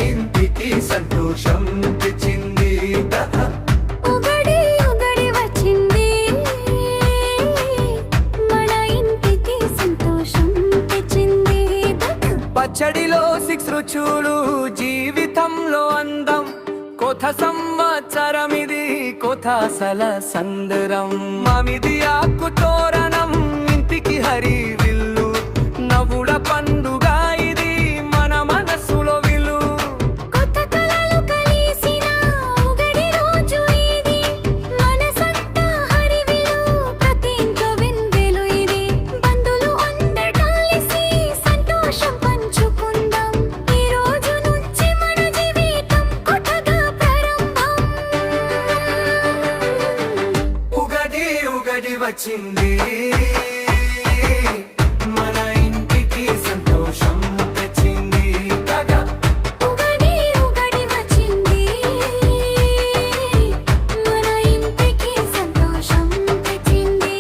ఇంటికి సంతోషం తెచ్చింది. ఉగాడి ఉగాడి వచ్చింది, మన ఇంటికి సంతోషం తెచ్చింది. పచ్చడిలో 6 రుచులు, జీవితంలో అందం, కొత్త సంవత్సరం ఇది, కొత్త అసల సందరం. మామిది ఆకు తోరణం, ఇంటికి హరివిల్లు, నవ్వుల పండుగ ఇది, మన మనసులో విలు. కొత్త కలలు కలిసిన ఉగాడి రోజు ఇది, మనసంతా హరివిల్లు, ప్రతి ఇంట్లో విందులు ఇది. బంధువులు అందరూ కలిసి సంతోషం పంచుకుందాం, ఈ రోజు నుంచి మన జీవితం కొత్తగా ప్రారంభం. ఉగాది ఉగాది వచ్చింది, మన ఇంటికి సంతోషం తెచ్చింది. ఉగాడి ఉగాడి వచ్చింది, మన ఇంటికి సంతోషం తెచ్చింది.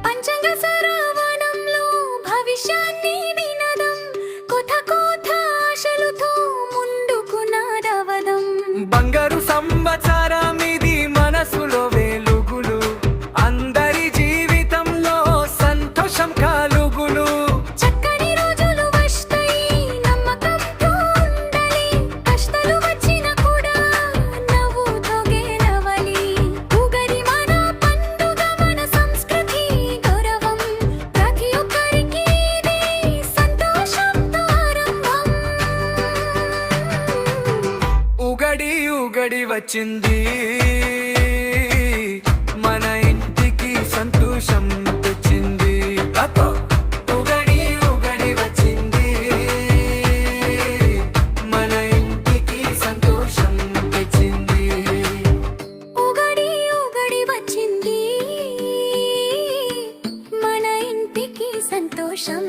పంచాంగ శ్రవణంలో భవిష్యాన్ని వినదం, కొత్త కొత్త ఆశలతో ముందుకు నడవదం. బంగారు సంవత్సరం ఇది, మనసులో వెలుగులు, అందరి జీవితంలో సంతోషం కలుగులు. చక్కని రోజులు వస్తాయి, నమ్మకంతో ఉండాలి, కష్టాలు వచ్చినా కూడా నవ్వుతో గెలవాలి. ఉగాది మన పండుగ, మన సంస్కృతి గౌరవం, ప్రతి ఒక్కరికి ఇది సంతోషంతో ఆరంభం. ఉగాది ఉగాది వచ్చింది, మన ఇంటికి సంతోషం తెచ్చింది. ఉగాది ఉగాది వచ్చింది, మన ఇంటికి సంతోషం తెచ్చింది. ఉగాడి ఉగాడి వచ్చింది, మన ఇంటికి సంతోషం